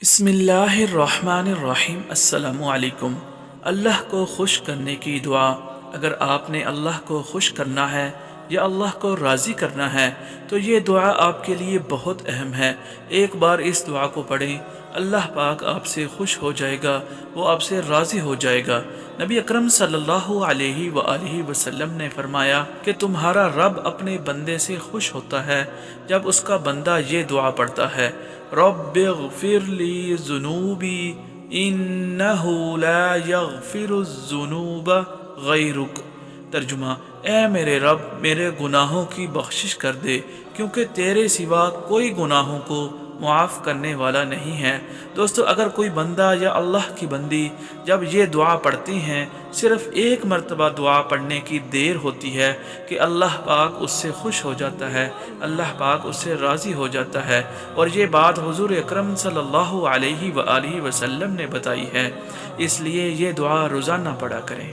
बिस्मिल्लाहिर्रहमानिर्रहीम। अस्सलामुअलैकुम। अल्लाह को खुश करने की दुआ। अगर आपने अल्लाह को खुश करना है या अल्लाह को राज़ी करना है तो ये दुआ आपके लिए बहुत अहम है। एक बार इस दुआ को पढ़ें, अल्लाह पाक आपसे खुश हो जाएगा, वो आपसे राज़ी हो जाएगा। नबी अकरम सल्लल्लाहु अलैहि वआलिहि वसल्लम ने फरमाया कि तुम्हारा रब अपने बंदे से खुश होता है जब उसका बंदा ये दुआ पढ़ता है, रब्बिग़फिरली ज़ुनूबी इन्नहु ला यग़फिरुज़्ज़ुनूब गैरुक। तर्जुमा, ए मेरे रब, मेरे गुनाहों की बख्शिश कर दे, क्योंकि तेरे सिवा कोई गुनाहों को मुआफ़ करने वाला नहीं है। दोस्तों, अगर कोई बंदा या अल्लाह की बंदी जब ये दुआ पढ़ती हैं, सिर्फ़ एक मरतबा दुआ पढ़ने की देर होती है कि अल्लाह पाक उससे खुश हो जाता है, अल्लाह पाक उससे राज़ी हो जाता है। और ये बात हुज़ूर अकरम सल्लल्लाहु अलैहि वआलिहि वसल्लम ने बताई है, इसलिए ये दुआ रोज़ाना पढ़ा करें।